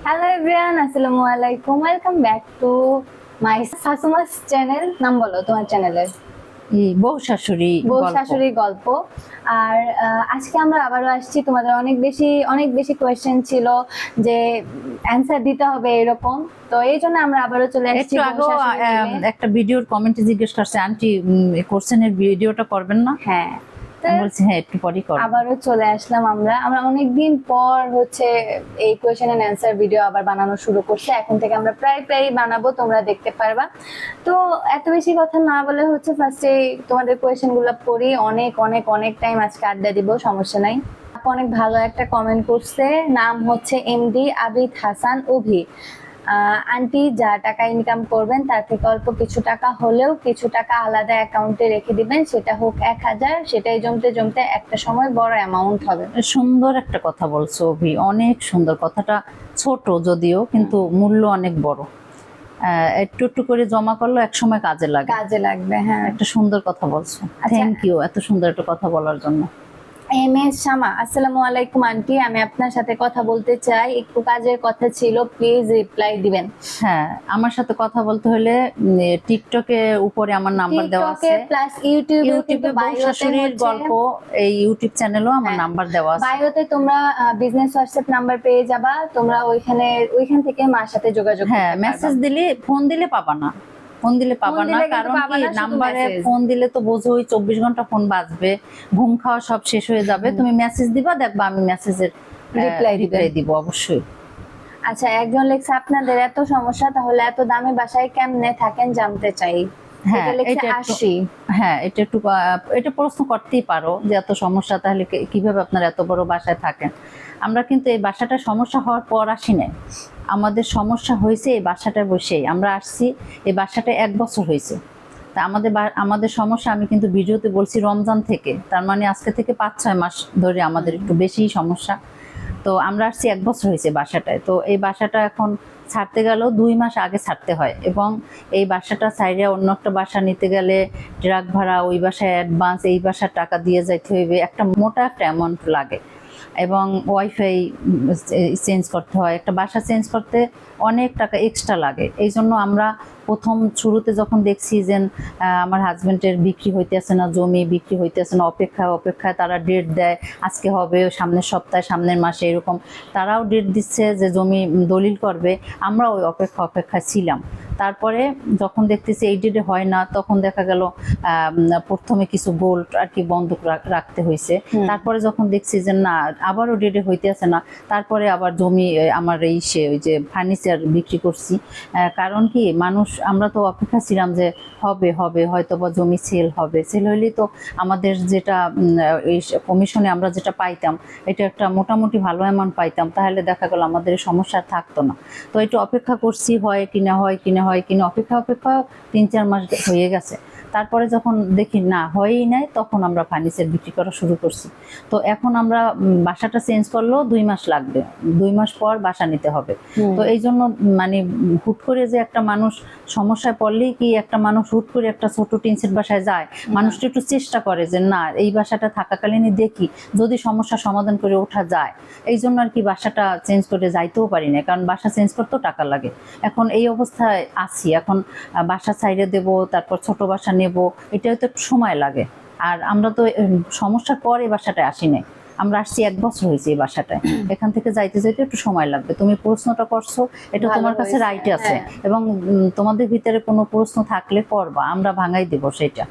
Hello everyone, আসসালামু আলাইকুম। Welcome back to my শাশুমাস চ্যানেল। নাম বলো তোমার চ্যানেলের। বউ শাশুড়ি বউ গল্প। শাশুড়ি গল্প। আর আজকে আমরা আবারও আসছি। তোমাদের অনেক বেশি কোয়েশ্চেন ছিল যে অ্যান্সার দিতে হবে এরকম, তো এই জন্য আমরা আবারও চলে আসছি একটু বউ আগেও শাশুড়ি মিলে। একটা ভিডিওর কমেন্টে জিজ্ঞেস করছে আন্টি কোশ্চেনের ভিডিওটা করবেন না? হ্যাঁ, আমি বলছি হ্যাঁ একটু পরেই করব। আবারও চলে আসলাম আমরা আমরা অনেকদিন পর হচ্ছে এই কোয়েশ্চেন এন্ড অ্যান্সার ভিডিও আবার বানানো শুরু করছে। এখন থেকে আমরা প্রায় বানাবো, তোমরা দেখতে পারবা। তো এত বেশি কথা না বলে হচ্ছে ফার্স্টে তোমাদের কোয়েশ্চেন গুলো পড়ি। অনেক টাইম আজকে আড্ডা দিব, সমস্যা নাই। আপু অনেক ভালো একটা কমেন্ট করছে, নাম হচ্ছে এমডি আবিদ হাসান অভি। আন্টি যা টাকা ইনকাম করবেন তার থেকে অল্প কিছু টাকা হলেও কিছু টাকা আলাদা অ্যাকাউন্টে রেখে দিবেন, সেটা হোক 1000, সেটাই জমতে জমতে একটা সময় বড় অ্যামাউন্ট হবে। সুন্দর একটা কথা বলছো অভি, অনেক সুন্দর। কথাটা ছোট যদিও কিন্তু মূল্য অনেক বড়। একটু একটু করে জমা করলো এক সময় কাজে লাগবে। হ্যাঁ, একটা সুন্দর কথা বলছো। থ্যাংক ইউ এত সুন্দর একটা কথা বলার জন্য। এম এস শামা, আসসালামু আলাইকুম আন্টি, আমি আপনার সাথে কথা বলতে চাই, একটু কাজের কথা ছিল, প্লিজ রিপ্লাই দিবেন। হ্যাঁ, আমার সাথে কথা বলতে হলে টিকটকে উপরে আমার নাম্বার দেওয়া আছে, প্লাস ইউটিউবেও কিন্তু ইউটিউবে বউ বায়োতে শাশুড়ির হচ্ছে। গল্প এই ইউটিউব চ্যানেলেও আমার হ্যাঁ, নাম্বার দেওয়া আছে। বায়োতে তোমরা বিজনেস হোয়াটসঅ্যাপ নাম্বার পেয়ে যাবা, তোমরা ওইখান থেকে মার সাথে যোগাযোগ হ্যাঁ, করতে পারবা। মেসেজ দিলে, ফোন দিলে পাবা না, ফোন দিলে পাবা না, কিন্তু কারণ পাবা কি না, শুধু নাম্বারে মেসেজ। ফোন দিলে তো বোঝোই 24 ঘন্টা ফোন বাজবে, ঘুম খাওয়া সব শেষ হয়ে যাবে। তুমি মেসেজ দিবা, দেখবা আমি মেসেজের রিপ্লাই দিব অবশ্যই। আচ্ছা, একজন লেখছে আপনাদের এত সমস্যা, তাহলে এত দামি বাসায় কেমনে থাকেন জানতে চাই। হ্যাঁ, এটা লেখছে এটা একটু, আশি। হ্যাঁ এটা একটু এটা প্রশ্ন করতেই পারো যে এত সমস্যা, তাহলে কিভাবে আপনারা এত বড় বাসায় থাকেন। আমরা কিন্তু এই বাসাটা সমস্যা হওয়ার পর আসি নাই, আমাদের সমস্যা হয়েছে এই বাসাটায় বসেই। আমরা আসছি এই বাসাটা 1 বছর হয়েছে। তা আমাদের সমস্যা আমি কিন্তু ভিডিওতে বলছি রমজান থেকে, তার মানে আজকে থেকে 5-6 মাস ধরে আমাদের একটু বেশি সমস্যা। তো আমরা আসছি 1 বছর হয়েছে বাসাটায়। তো এই বাসাটা এখন ছাড়তে গেলেও 2 মাস আগে ছাড়তে হয়, এবং এই বাসাটা সাইডে অন্য একটা বাসা নিতে গেলে ট্রাক ভাড়া, ওই বাসায় অ্যাডভান্স, এই বাসার টাকা দিয়ে যাইতে হইবে, একটা মোটা একটা অ্যামাউন্ট লাগে। এবং ওয়াইফাই চেঞ্জ করতে হয়, একটা বাসা চেঞ্জ করতে অনেক টাকা এক্সট্রা লাগে। এই জন্য আমরা প্রথম শুরুতে যখন দেখছি যে আমার হাজব্যান্ডের বিক্রি হইতেছে না, জমি বিক্রি হইতেছে না, অপেক্ষায় তারা ডেট দেয়, আজকে হবে, সামনের সপ্তাহে, সামনের মাসে, এরকম তারাও ডেট দিচ্ছে যে জমি দলিল করবে। আমরা ওই অপেক্ষায় ছিলাম। তারপরে যখন দেখতেছি এই ডেটে হয় না, তখন দেখা গেল প্রথমে কিছু গোল্ড আর কি বন্ধক রাখতে হয়েছে। তারপরে যখন দেখছি যে না, আবারও ডেটে হইতেছে না, তারপরে আবার জমি আমার ওই যে ফার্নিচার বিক্রি করছি। কারণ কি মানুষ, আমরা তো অপেক্ষা ছিলাম যে হবে হয়তো বা জমি সেল হবে, সেল হইলেই তো আমাদের যেটা এই কমিশনে আমরা যেটা পাইতাম, এটা একটা মোটামুটি ভালো অ্যামাউন্ট পাইতাম, তাহলে দেখা গেল আমাদের সমস্যা থাকতো না। তো একটু অপেক্ষা করছি, হয় কিনা অপেক্ষা 3-4 মাস হয়ে গেছে। তারপরে যখন দেখি না হয়ই নাই, তখন আমরা ফার্নিচার বিক্রি করা শুরু করছি। তো এখন আমরা বাসাটা চেঞ্জ করলেও 2 মাস লাগবে, 2 মাস পর বাসা নিতে হবে। তো এই জন্য মানে হুট করে যে একটা মানুষ সমস্যায় পড়লেই কি একটা মানুষ হুট করে একটা ছোট টিনসেট বাসায় যায়, মানুষটা একটু চেষ্টা করে যে না, এই বাসাটা থাকাকালীনই দেখি যদি সমস্যা সমাধান করে ওঠা যায়। এই জন্য আর কি বাসাটা চেঞ্জ করে যাইতেও পারি না, কারণ বাসা চেঞ্জ করতেও টাকা লাগে। এখন এই অবস্থায় আছি, এখন বাসা ছাইড়ে দেব, তারপর ছোট বাসা নেব, এটাও তো একটু সময় লাগে। আর আমরা তো সমস্যার পর এই বাসাটায় আসি নাই, আমরা আসছি 1 বছর হয়েছে এই বাসাটায়। এখান থেকে যাইতে একটু সময় লাগবে। তুমি প্রশ্নটা করছো, এটা তোমার কাছে রাইট আছে, এবং তোমাদের ভিতরে কোনো প্রশ্ন থাকলে করবা, আমরা ভাঙাই দেব সেটা।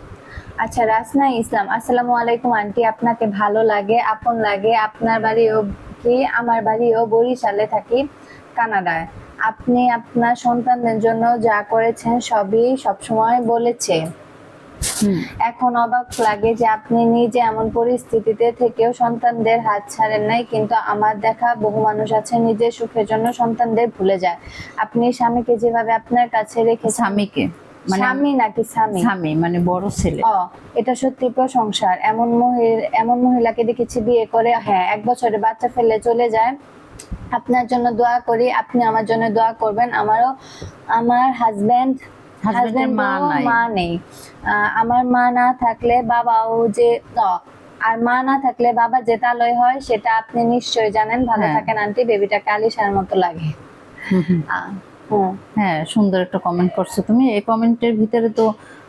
আচ্ছা, রাসনা ইসলাম, আসসালামু আলাইকুম আন্টি, আপনাকে ভালো লাগে, আপন লাগে, আপনার বাড়িও কি? আমার বাড়িও বরিশালে, থাকি কানাডায়। আপনি আপনার সন্তানদের জন্য যা করেছেন সবই সবসময় বলেছে। এখন অবাক লাগে যে আপনি নিজে এমন পরিস্থিতিতে থেকেও সন্তানদের হাত ছাড়েন নাই, কিন্তু আমার দেখা বহু মানুষ আছে নিজের সুখের জন্য সন্তানদের ভুলে যায়। আপনি স্বামীকে যেভাবে আপনার কাছে রেখে, স্বামীকে মানে স্বামী নাকি স্বামী মানে বড় ছেলে। এটা সত্যি প্রশংসার। এমন মহিলাকে দেখেছি বিয়ে করে 1 বছরে বাচ্চা ফেলে চলে যায়। আপনার জন্য দোয়া করি, আপনি আমার জন্য দোয়া করবেন। আমার হাজবেন্ডের মা নেই। আমার মা না থাকলে বাবাও যে আর মা না থাকলে বাবা যে তালয় হয়, সেটা আপনি নিশ্চয়ই জানেন। ভালো থাকেন আন্টি, বেবিটাকে আলিশার মতো লাগে। হ্যাঁ হ্যাঁ, সুন্দর একটা কমেন্ট করছো তুমি। এই কমেন্টের ভিতরে তো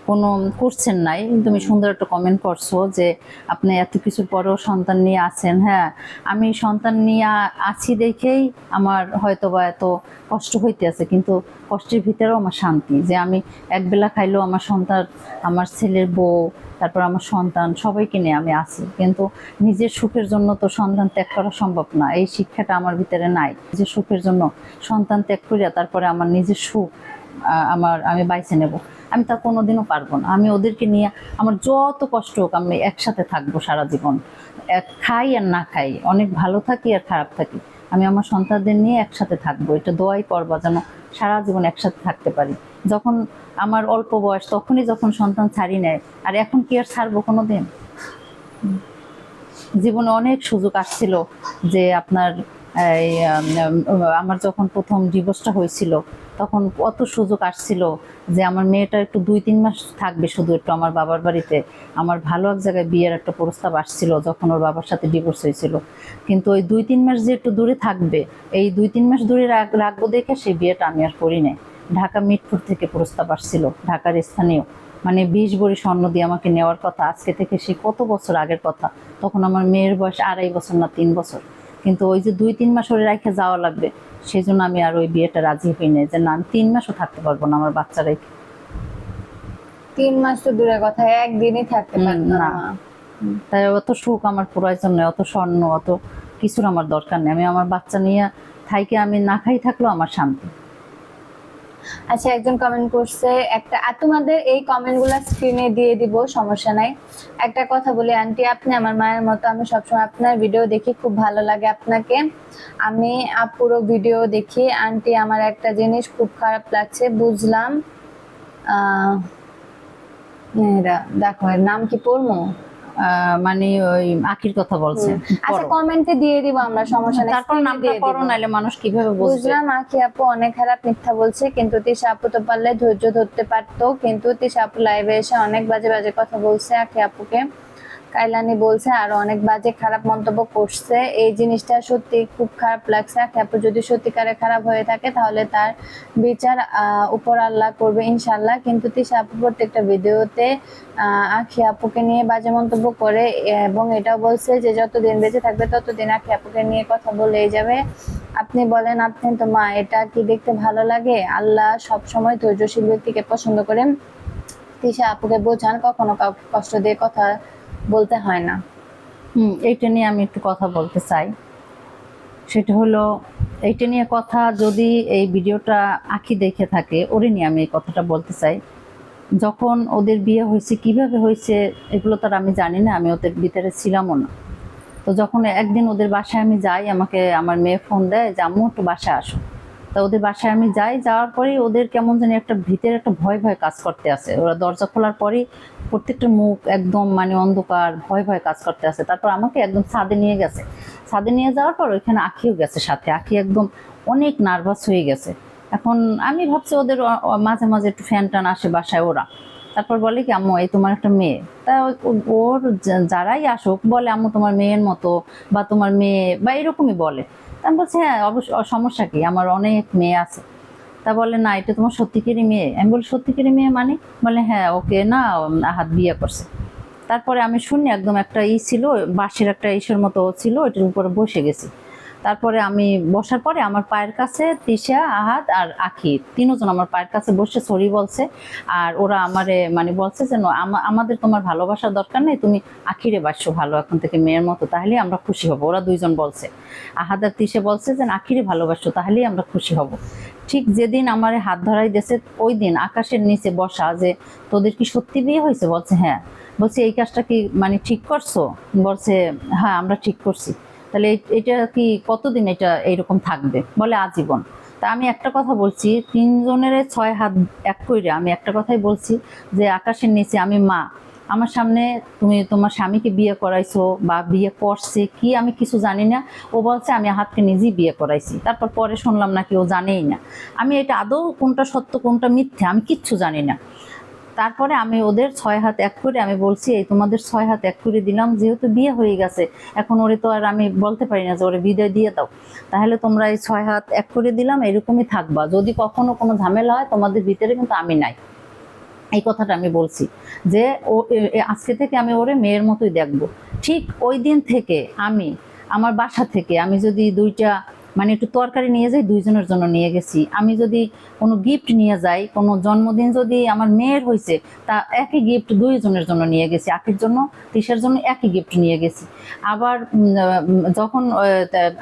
কোনো কোশ্চেন নাই, তুমি সুন্দর একটা কমেন্ট করছো যে আপনি এত কিছুর পরেও সন্তান নিয়ে আছেন। হ্যাঁ, আমি সন্তান নিয়ে আছি দেখেই আমার হয়তো বা এত কষ্ট হইতে আছে, কিন্তু কষ্টের ভিতরেও আমার শান্তি, যে আমি একবেলা খাইলেও আমার সন্তান, আমার ছেলের বউ, তারপর আমার সন্তান সবাইকে নিয়ে আমি আছি। কিন্তু নিজের সুখের জন্য তো সন্তান ত্যাগ করা সম্ভব না, এই শিক্ষাটা আমার ভিতরে নাই। নিজের সুখের জন্য সন্তান ত্যাগ করিয়া তারপরে আমার নিজের সুখ আমি বাইছে নেব, আমি তা কোনোদিনও পারবো না। আমি ওদেরকে নিয়ে আমার যত কষ্ট হোক আমি একসাথে থাকবো সারা জীবন, খাই আর না খাই, অনেক ভালো থাকি আর খারাপ থাকি, আমি আমার সন্তানদের নিয়ে একসাথে থাকবো। এটা দোয়াই করবা যেন সারা জীবন একসাথে থাকতে পারি। যখন আমার অল্প বয়স তখনই যখন সন্তান ছাড়ি নেয়, আর এখন কি আর ছাড়বো কোনোদিন? জীবনে অনেক সুযোগ আসছিল, যে আপনার এই আমার যখন প্রথম ডিভোর্সটা হয়েছিল তখন কত সুযোগ আসছিল যে আমার মেয়েটা একটু 2-3 মাস থাকবে শুধু একটু আমার বাবার বাড়িতে। আমার ভালো এক জায়গায় বিয়ের একটা প্রস্তাব আসছিল যখন ওর বাবার সাথে ডিভোর্স হয়েছিল, কিন্তু ওই 2-3 মাস যে একটু দূরে থাকবে, এই 2-3 মাস দূরে রাখবো দেখে সেই বিয়েটা আমি আর করি নাই। ঢাকা মিরপুর থেকে প্রস্তাব আসছিল, ঢাকার স্থানীয়, মানে 20 ভরি স্বর্ণ দিয়ে আমাকে নেওয়ার কথা। আজকে থেকে সে কত বছর আগের কথা, তখন আমার মেয়ের বয়স 2.5 বছর না 3 বছর। কিন্তু ওই যে 2-3 মাস ওরে রেখে যাওয়া লাগবে, সেই জন্য আমি আর ওই বিয়েটা রাজি হই নাই, যে না আমি 3 মাসও থাকতে পারবো না আমার বাচ্চা রেখে। 3 মাস তো দূরের কথা, একদিনই থাকতে পারতো না। না মা। তাই অত সুখ আমার প্রয়োজন নেই, অত স্বর্ণ অত কিছুর আমার দরকার নেই। আমি আমার বাচ্চা নিয়ে থাইকে আমি না খাই থাকলেও আমার শান্তি। আচ্ছা, একজন কমেন্ট করছে একটা, তোমাদের এই কমেন্টগুলো স্ক্রিনে দিয়ে দিব, সমস্যা নাই। একটা কথা বলি আন্টি, আপনি আমার মায়ের মতো, আমি সবসময় আপনার ভিডিও দেখি, খুব ভালো লাগে আপনাকে। আমি পুরো ভিডিও দেখি আন্টি, আমার একটা জিনিস খুব খারাপ লাগছে, বুঝলাম। দেখো এর নাম কি পড়মো? মানে ওই আখির কথা বলছে। আচ্ছা, কমেন্টে দিয়ে দিব আমরা, সমস্যা নেই, তারপর নামটা পড়ো, নাইলে মানুষ কিভাবে বুঝবে? বুঝলাম আখি আপু অনেক খারাপ মিথ্যা বলছে, কিন্তু তিশা আপু তো পারলে ধৈর্য ধরতে পারতো, কিন্তু তিশা আপু লাইভে এসে অনেক বাজে বাজে কথা বলছে আখি আপুকে, কাইলানি বলছে, আর অনেক বাজে খারাপ মন্তব্য করছে। এই জিনিসটা সত্যি খুব খারাপ লাগছে। আখি আপু যদি সত্যিকারে খারাপ হয়ে থাকে তাহলে তার বিচার উপর আল্লাহ করবে ইনশাল্লাহ। কিন্তু তিশা আপু প্রত্যেকটা ভিডিওতে আখি আপুকে নিয়ে বাজে মন্তব্য করে, এবং এটাও বলছে যে যতদিন বেঁচে থাকবে ততদিন আখি আপুকে নিয়ে কথা বলেই যাবে। আপনি বলেন, আপনি তো মা, এটা কি দেখতে ভালো লাগে? আল্লাহ সব সময় ধৈর্যশীল ব্যক্তিকে পছন্দ করেন। তিশা আপুকে বোঝান, কখনো কাউকে কষ্ট দিয়ে কথা বলতে হয় না। এইটা নিয়ে আমি একটু কথা বলতে চাই। সেটা হলো, এইটা নিয়ে কথা, যদি এই ভিডিওটা আখি দেখে থাকে, ওরে নিয়ে আমি এই কথাটা বলতে চাই। যখন ওদের বিয়ে হয়েছে, কিভাবে হয়েছে এগুলো তো আর আমি জানি না, আমি ওদের ভিতরে ছিলামও না। তো যখন একদিন ওদের বাসায় আমি যাই, আমাকে আমার মেয়ে ফোন দেয় যে আম্মু একটু বাসায় আসো। তা ওদের বাসায় আমি যাই, যাওয়ার পরেই ওদের কেমন জানি একটা ভিতরে একটা ভয় ভয় কাজ করতে আছে। ওরা দরজা খোলার পরেই প্রত্যেকটা মুখ একদম মানে অন্ধকার, ভয় ভয় কাজ করতে আছে। তারপর আমাকে একদম ছাদে নিয়ে গেছে। ছাদে নিয়ে যাওয়ার পর ওইখানে আখিও গেছে সাথে। আখি একদম অনেক নার্ভাস হয়ে গেছে। এখন আমি ভাবছি ওদের মাঝে মাঝে একটু ফ্যান টান আসে বাসায় ওরা। তারপর বলে কি আম্মু এই তোমার একটা মেয়ে। তা ওর যারাই আসুক বলে আম্মু তোমার মেয়ের মতো, বা তোমার মেয়ে, বা এরকমই বলে। তা আমি বলছি হ্যাঁ অবশ্য, সমস্যা কি, আমার অনেক মেয়ে আছে। তা বলে না এটা তোমার সত্যিকারই মেয়ে। আমি বলি সত্যিকারই মেয়ে মানে? বলে হ্যাঁ ওকে না আহাত বিয়ে করছে। তারপরে আমি শুনি একদম একটা ছিল, বাঁশের একটা ইসের মতো ছিল, ওইটার উপরে বসে গেছি। তারপরে আমি বসার পরে আমার পায়ের কাছে তিশা, আহাদ আর আখি তিনজন আমার পায়ের কাছে বসে সরি বলছে। আর ওরা আমারে মানে বলছে যে আমাদের তোমার ভালোবাসার দরকার নেই, তুমি আখিরে বাসো ভালো এখন থেকে মেয়ের মতো, তাহলেই আমরা খুশি হব। ওরা দুইজন বলছে, আহাদ আর তিশা বলছে যে আখিরে ভালোবাসো তাহলেই আমরা খুশি হব। ঠিক যেদিন আমার হাত ধরাই দিয়েছে ওই দিন আকাশের নিচে বসা, যে তোদের কি সত্যি বিয়ে হয়েছে? বলছে হ্যাঁ। বলছে এই কাজটা কি মানে ঠিক করছো? বলছে হ্যাঁ আমরা ঠিক করছি। তাহলে এটা কি কতদিন এটা এইরকম থাকবে? বলে আজীবন। তা আমি একটা কথা বলছি, তিনজনের 6 হাত এক কইরে আমি একটা কথাই বলছি, যে আকাশের নিচে আমি মা, আমার সামনে তুমি তোমার স্বামীকে বিয়ে করাইছো বা বিয়ে করছে কি আমি কিছু জানি না। ও বলছে আমি আহাদকে নিজেই বিয়ে করাইছি। তারপর পরে শুনলাম নাকি ও জানেই না। আমি এটা আদৌ কোনটা সত্য কোনটা মিথ্যে আমি কিচ্ছু জানি না। তারপরে আমি ওদের 6 হাত এক করে আমি বলছি এই তোমাদের 6 হাত এক করে দিলাম, যেহেতু বিয়ে হয়ে গেছে এখন ওরে তো আর আমি বলতে পারি না যে ওরে বিদায় দিয়ে দাও, তাহলে তোমরা এই 6 হাত এক করে দিলাম, এরকমই থাকবা, যদি কখনো কোনো ঝামেলা হয় তোমাদের ভিতরে কিন্তু আমি নাই। এই কথাটা আমি বলছি যে ও আজকে থেকে আমি ওরে মেয়ের মতোই দেখবো। ঠিক ওই দিন থেকে আমি আমার বাসা থেকে আমি যদি 2টা মানে একটু তরকারি নিয়ে যাই, 2জনের জন্য নিয়ে গেছি। আমি যদি কোনো গিফট নিয়ে যাই, কোনো জন্মদিন যদি আমার মেয়ের হয়েছে, তা একই গিফট 2জনের জন্য নিয়ে গেছি, আখির জন্য তিশার জন্য একই গিফট নিয়ে গেছি। আবার যখন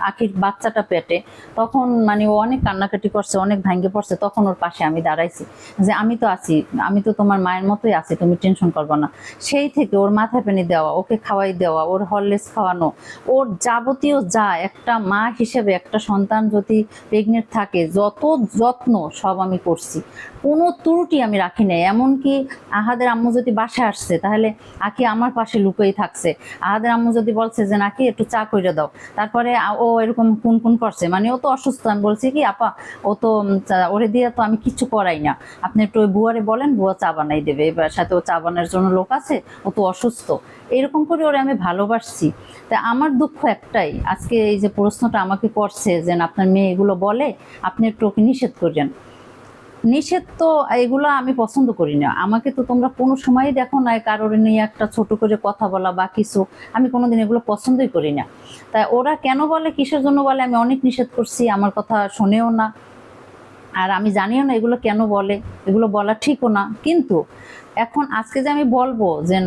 আখির বাচ্চাটা পেটে, তখন মানে ও অনেক কান্নাকাটি করছে, অনেক ভাঙ্গে পড়ছে, তখন ওর পাশে আমি দাঁড়াইছি যে আমি তো আছি, আমি তো তোমার মায়ের মতোই আছি, তুমি টেনশন করবে না। সেই থেকে ওর মাথায় পানি দেওয়া, ওকে খাওয়াই দেওয়া, ওর হরলিক্স খাওয়ানো, ওর যাবতীয় যা একটা মা হিসেবে একটা সন্তান যদি প্রেগনেন্ট থাকে যত যত্ন সব আমি করছি, কোনো ত্রুটি আমি রাখি নাই। এমনকি আহাদের আম্মু যদি বাসায় আসছে তাহলে আখি আমার পাশে লুকিয়ে থাকছে। আহাদের আম্মু যদি বলছে যে নাকি একটু চা করে দাও, তারপরে ও এরকম কুন করছে, মানে ও তো অসুস্থ, আমি বলছি কি আপা ও তো ওরে দিয়ে তো আমি কিছু করাই না, আপনি একটু ওই বুয়ারে বলেন, বুয়া চা বানাই দেবে, এবার সাথে ও চা বানানোর জন্য লোক আছে, ও তো অসুস্থ। এরকম করে ওরে আমি ভালোবাসছি। তা আমার দুঃখ একটাই, আজকে এই যে প্রশ্নটা আমাকে করছে যে আপনার মেয়ে এগুলো বলে, আপনি একটু ওকে নিষেধ করেন। নিষেধ তো এগুলো আমি পছন্দ করি না। আমাকে তো তোমরা কোনো সময়ই দেখো না কারোর নিয়ে একটা ছোট করে কথা বলা বা কিছু, আমি কোনোদিন এগুলো পছন্দই করি না। তাই ওরা কেন বলে, কিসের জন্য বলে, আমি অনেক নিষেধ করছি, আমার কথা শোনেও না, আর আমি জানিও না এগুলো কেন বলে, এগুলো বলা ঠিকও না। কিন্তু এখন আজকে যে আমি বলবো যে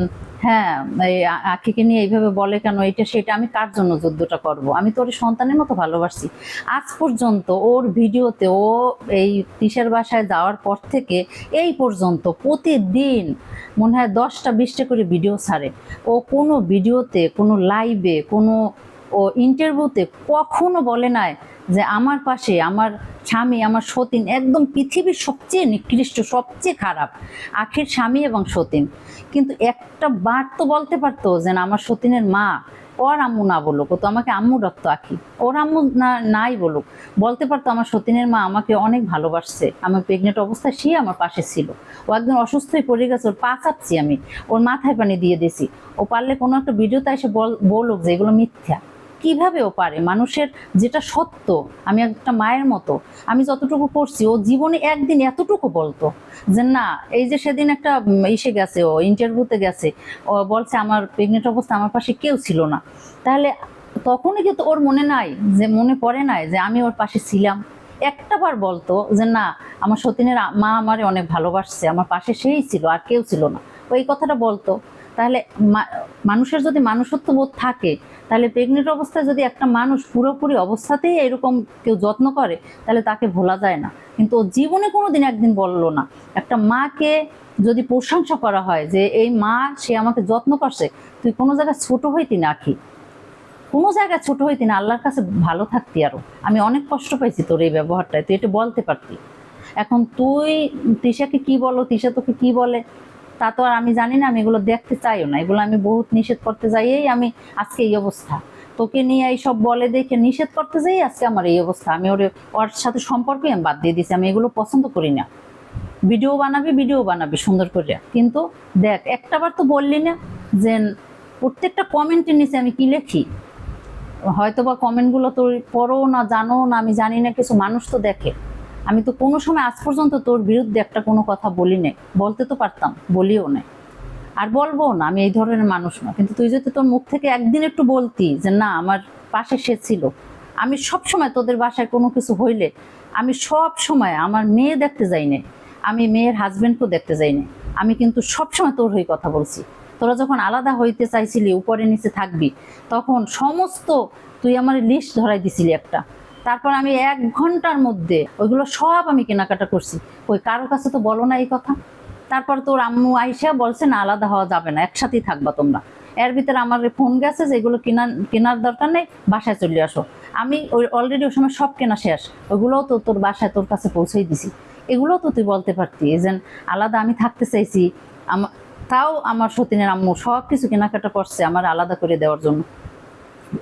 হ্যাঁ এই আখিকে নিয়ে এইভাবে বলে কেন, এটা সেটা, আমি কার জন্য যুদ্ধটা করব? আমি তো ওর সন্তানের মতো ভালোবাসি। আজ পর্যন্ত ওর ভিডিওতে, ও এই তিশার বাসায় যাওয়ার পর থেকে এই পর্যন্ত প্রতিদিন মনে হয় 10টা 20টা করে ভিডিও ছাড়ে। ও কোনো ভিডিওতে, কোনো লাইভে, কোনো ও ইন্টারভিউতে কখনো বলে নাই যে আমার পাশে আমার স্বামী, আমার সতীন একদম পৃথিবীর সবচেয়ে নিকৃষ্ট, সবচেয়ে খারাপ আখির স্বামী এবং সতীন। কিন্তু একটা বার তো বলতে পারতো যে না আমার সতীনের মা, ওর আম্মু না বলুক, ও তো আমাকে আম্মু ডাকতো আখি, ওর আম্মু না নাই বলুক, বলতে পারতো আমার সতীনের মা আমাকে অনেক ভালোবাসছে, আমার প্রেগনেন্ট অবস্থায় সে আমার পাশে ছিল, ও একদিন অসুস্থ হয়ে পড়ে গেছে, ওর পা চাপছি আমি, ওর মাথায় পানি দিয়ে দিছি। ও পারলে কোনো একটা ভিডিওতে এসে বলুক যে এগুলো মিথ্যা। কিভাবে ও পারে? মানুষের যেটা সত্য, আমি একটা মায়ের মতো, আমি যতটুকু করছি, ও জীবনে একদিন এতটুকু বলতো যে না, এই যে সেদিন একটা ইসে গেছে, ও ইন্টারভিউতে গেছে, ও বলছে আমার প্রেগনেন্ট অবস্থা আমার পাশে কেউ ছিল না, তাহলে তখনই কিন্তু ওর মনে নাই, যে মনে পড়ে নাই যে আমি ওর পাশে ছিলাম? একটা বার বলতো যে না আমার সতীনের মা আমারে অনেক ভালোবাসছে, আমার পাশে সেই ছিল আর কেউ ছিল না, ও এই কথাটা বলতো। তাহলে মানুষের যদি মানুষত্ব বোধ থাকে, তাহলে প্রেগনেন্ট অবস্থায় যদি একটা মানুষ পুরোপুরি অবস্থাতেই এরকম কেউ যত্ন করে, তাহলে তাকে ভোলা যায় না। কিন্তু ও জীবনে কোনোদিন একদিন বললো না। একটা মাকে যদি প্রশংসা করা হয় যে এই মা সে আমাকে যত্ন করছে, তুই কোনো জায়গায় ছোট হইতি না আখি, কোনো জায়গায় ছোট হইতি না, আল্লাহর কাছে ভালো থাকতি। আরো আমি অনেক কষ্ট পাইছি তোর এই ব্যবহারটায়, তুই এটা বলতে পারতি। এখন তুই তিশাকে কি বলো, তিশা তোকে কি বলে, তা তো আর আমি জানি না, আমি এগুলো দেখতে চাইও না, এগুলো আমি বহুত নিষেধ করতে যাইয়েই আমি আজকে এই অবস্থা। তোকে নিয়ে এইসব বলে দেখে নিষেধ করতে যাই আজকে আমার এই অবস্থা। আমি ওর সাথে সম্পর্কই আমি বাদ দিয়ে দিছি, আমি এগুলো পছন্দ করি না। ভিডিও বানাবি সুন্দর করে, কিন্তু দেখ একটাবার তো বললি না যে প্রত্যেকটা কমেন্টের নিচে আমি কি লিখি। হয়তো বা কমেন্টগুলো তোর পড়ো না, জানো না, আমি জানি না, কিছু মানুষ তো দেখে। আমি তো কোনো সময় আজ পর্যন্ত তোর বিরুদ্ধে একটা কোনো কথা বলি নাই, বলতে তো পারতাম, বলিও নাই, আর বলবো না, আমি এই ধরনের মানুষ না। কিন্তু তুই যদি তোর মুখ থেকে একদিন একটু বলতি যে না আমার পাশে সে ছিল, আমি সব সময় তোদের বাসায় কোনো কিছু হইলে আমি সব সময় আমার মেয়ে দেখতে যাই না, আমি মেয়ের হাজবেন্ডকেও দেখতে যাই না, আমি কিন্তু সব সময় তোর হয়ে কথা বলছি। তোরা যখন আলাদা হইতে চাইছিলি, উপরে নিচে থাকবি, তখন সমস্ত তুই আমার লিস্ট ধরাই দিছিলি একটা, তারপর আমি 1 ঘন্টার মধ্যে ওইগুলো সব আমি কেনাকাটা করছি। ওই কারোর কাছে তো বলো না এই কথা। তারপর তোর আম্মু আইসা বলছে না আলাদা হওয়া যাবে না, একসাথেই থাকবা তোমরা। এর ভিতরে আমার ফোন গেছে যে এগুলো কেনার দরকার নেই, বাসায় চলে আসো। আমি ওই অলরেডি ওই সময় সব কেনা শেষ, ওইগুলোও তো তোর বাসায় তোর কাছে পৌঁছেই দিছি। এগুলোও তো তুই বলতে পারতি যে আলাদা আমি থাকতে চাইছি, তাও আমার সতীনের আম্মু সব কিছু কেনাকাটা করছে আমার আলাদা করে দেওয়ার জন্য।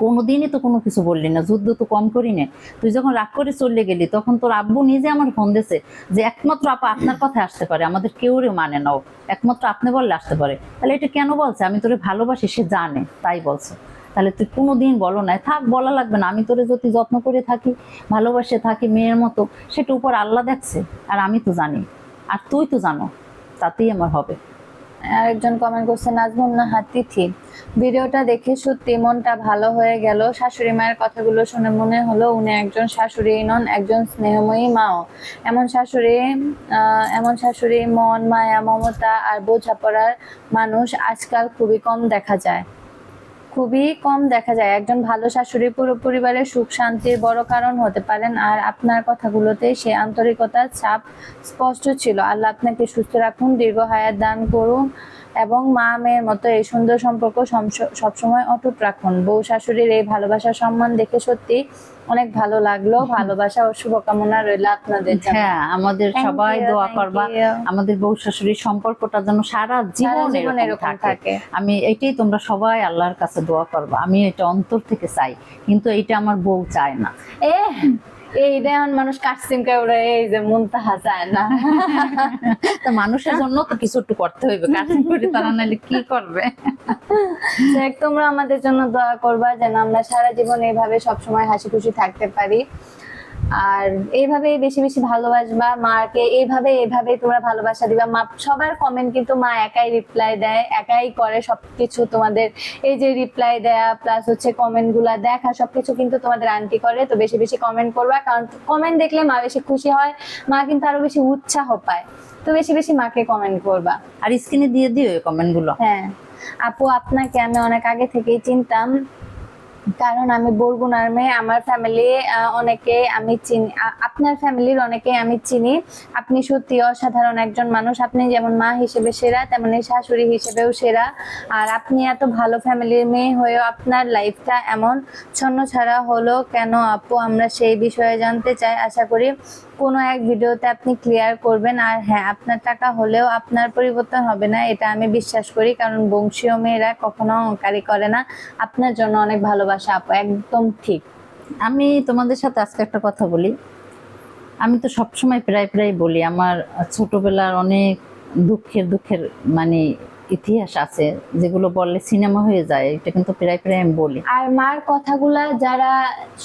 কোনোদিনই তো কোনো কিছু বললি না, যুদ্ধ তো কম করি না। তুই যখন রাগ করে চলে গেলি তখন তোর আব্বু নিজে আমার ফোন দিয়েছে যে একমাত্র আপা আপনার কথায় আসতে পারে, আমাদের কেউরে মানে নাও, একমাত্র আপনি বললে আসতে পারে। তাহলে এটা কেন বলছে? আমি তোরে ভালোবাসি, সে জানে তাই বলছে। তাহলে তুই কোনোদিন বলো না, থাক বলা লাগবে না। আমি তোরে যদি যত্ন করে থাকি, ভালোবাসে থাকি মেয়ের মতো, সেটা উপর আল্লাহ দেখছে, আর আমি তো জানি, আর তুই তো জানো, তাতেই আমার হবে। আরেকজন কমেন্ট করছে, নাজমুন নাহা তিথি, ভিডিওটা দেখে সত্যি মনটা ভালো হয়ে গেল। শাশুড়ি মায়ের কথাগুলো শুনে মনে হলো উনি একজন শাশুড়ি নন, একজন স্নেহময়ী মাও। এমন শাশুড়ি মন, মায়া, মমতা আর বোঝাপড়ার মানুষ আজকাল খুবই কম দেখা যায়। একজন ভালো শাশুড়ি পুরো পরিবারের সুখ শান্তির বড় কারণ হতে পারেন। আর আপনার কথাগুলোতে সে আন্তরিকতার ছাপ স্পষ্ট ছিল। আল্লাহ আপনাকে সুস্থ রাখুন, দীর্ঘ হায়াত দান করুন এবং মা মেয়ের মতো এই সুন্দর সম্পর্ক সবসময় অটুট রাখুন। বউ শাশুড়ির এই ভালোবাসা সম্মান দেখে সত্যি অনেক ভালো লাগলো। ভালোবাসা ও শুভকামনা রইল আপনাদের জন্য। হ্যাঁ, আমাদের Thank সবাই you, দোয়া thank করবা you. আমাদের বউ শাশুড়ির সম্পর্কটা যেন সারা জীবন জীবন এরকম এরকম থাকে। থাকে। আমি এটাই, তোমরা সবাই আল্লাহর কাছে দোয়া করবা, আমি এটা অন্তর থেকে চাই, কিন্তু এটা আমার বউ চায় না। এই দেন মানুষ কাটসিম করে, এই যে মুনতাহা চায় না। তা মানুষের জন্য তো কিছু একটু করতে হইবে, কাছে করে তারা নাহলে কি করবে। দেখ, তোমরা আমাদের জন্য দোয়া করবা যেন আমরা সারা জীবন এইভাবে সবসময় হাসি খুশি থাকতে পারি। আর এইভাবে বেশি বেশি ভালোবাসবা মাকে, এইভাবে তোমরা ভালোবাসা দিবা। মা সবার কমেন্ট কিন্তু মা একাই রিপ্লাই দেয়, একাই করে সবকিছু। তোমাদের এই যে রিপ্লাই দেয়া প্লাস হচ্ছে কমেন্ট গুলা দেখা, সবকিছু কিন্তু তোমাদের আন্টি করে। তো বেশি বেশি কমেন্ট করবা, কারণ কমেন্ট দেখলে মা বেশি খুশি হয়, মা কিন্তু আরো বেশি উৎসাহ পায়। তো বেশি বেশি মাকে কমেন্ট করবা। আর স্ক্রিনে দিয়ে দিও এই কমেন্ট গুলো। হ্যাঁ আপু, আপনাকে আমি অনেক আগে থেকেই চিনতাম, কারণ আমি বরগুনার মেয়ে। আমার ফ্যামিলি অনেকে আমি চিনি, আপনার ফ্যামিলির অনেকে আমি চিনি। আপনি সত্যি অসাধারণ একজন মানুষ। আপনি যেমন মা হিসেবে সেরা, তেমনি শাশুড়ি হিসেবেও সেরা। আর আপনি এত ভালো ফ্যামিলির মেয়ে হয়েও আপনার লাইফটা এমন ছন্নছাড়া হলো কেন আপু? আমরা সেই বিষয়ে জানতে চাই। আশা করি কোনো এক ভিডিওতে আপনি ক্লিয়ার করবেন। আর হ্যাঁ, আপনার টাকা হলেও আপনার পরিবর্তন হবে না, এটা আমি বিশ্বাস করি, কারণ বংশীয় মেয়েরা কখনো অহংকারী করে না। আপনার জন্য অনেক ভালোবাসা আপু, একদম ঠিক। আমি তোমাদের সাথে আজকে একটা কথা বলি। আমি তো সবসময় প্রায় বলি আমার ছোটবেলার অনেক দুঃখের মানে ইতিহাস আছে, যেগুলো বললে সিনেমা হয়ে যায়। এটা কিন্তু প্রায় আমি বলি। আর মার কথাগুলা যারা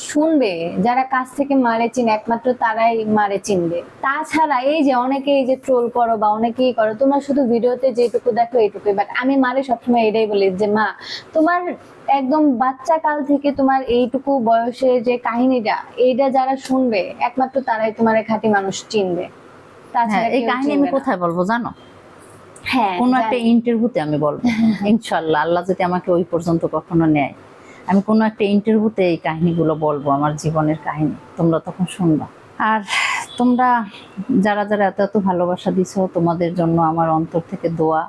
শুনবে, যারা কাছ থেকে মারে চিনে, একমাত্র তারাই মারে চিনবে। তাছাড়া এই যে অনেকে এই যে ট্রোল করো বা অনেকেই করো, তোমরা শুধু ভিডিওতে যেটুকু দেখো এইটুকুই। বাট আমি মারে সবসময় এটাই বলি যে মা, তোমার একদম বাচ্চা কাল থেকে তোমার এইটুকু বয়সে যে কাহিনীটা, এইটা যারা শুনবে একমাত্র তারাই তোমার খাঁটি মানুষ চিনবে। তাছাড়া এই কেউ কাহিনী আমি চিনবে না। কোথায় বলবো জানো? হ্যাঁ, কোনো একটা ইন্টারভিউতে আমি বলবো, ইনশাল্লাহ, আল্লাহ যদি আমাকে ওই পর্যন্ত কখনো নেয়, আমি কোনো একটা ইন্টারভিউতে এই কাহিনীগুলো বলবো, আমার জীবনের কাহিনী। তোমরা তখন শুনবা। আর তোমরা যারা এত ভালোবাসা দিছো, তোমাদের জন্য আমার অন্তর থেকে দোয়া।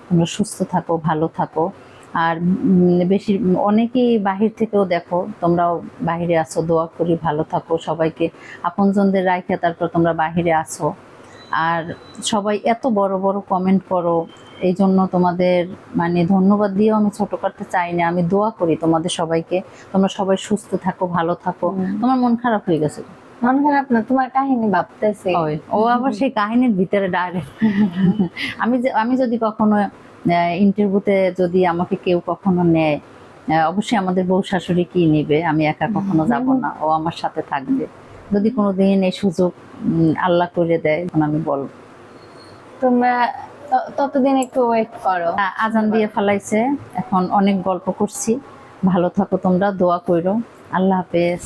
তোমরা সুস্থ থাকো, ভালো থাকো। আর বেশি অনেকেই বাহির থেকেও দেখো, তোমরাও বাহিরে আছো, দোয়া করি ভালো থাকো। সবাইকে আপনজনদের রাখে তারপর তোমরা বাহিরে আছো। আর সবাই এত বড় কমেন্ট করো, এই জন্য তোমাদের মানে ধন্যবাদ দিয়েও আমি ছোট করতে চাই না। আমি দোয়া করি তোমাদের সবাইকে, তোমরা সবাই সুস্থ থাকো, ভালো থাকো। তোমার মন খারাপ হয়ে গেছে? মন খারাপ না, তোমার কাহিনী ভাবতেছি। ও আবার সেই কাহিনীর ভিতরে ডাইরেক্ট। আমি যদি কখনো ইন্টারভিউতে যদি আমাকে কেউ কখনো নেয়, অবশ্যই আমাদের বউ শাশুড়ি কি নিবে, আমি একা কখনো যাব না, ও আমার সাথে থাকবে। যদি কোনোদিন এই সুযোগ আল্লাহ করে দেয়, তখন আমি বলবো। তোমরা ততদিন একটু ওয়েট করো। আজান দিয়ে ফেলাইছে, এখন অনেক গল্প করছি। ভালো থাকো তোমরা, দোয়া করো। আল্লাহ হাফেজ।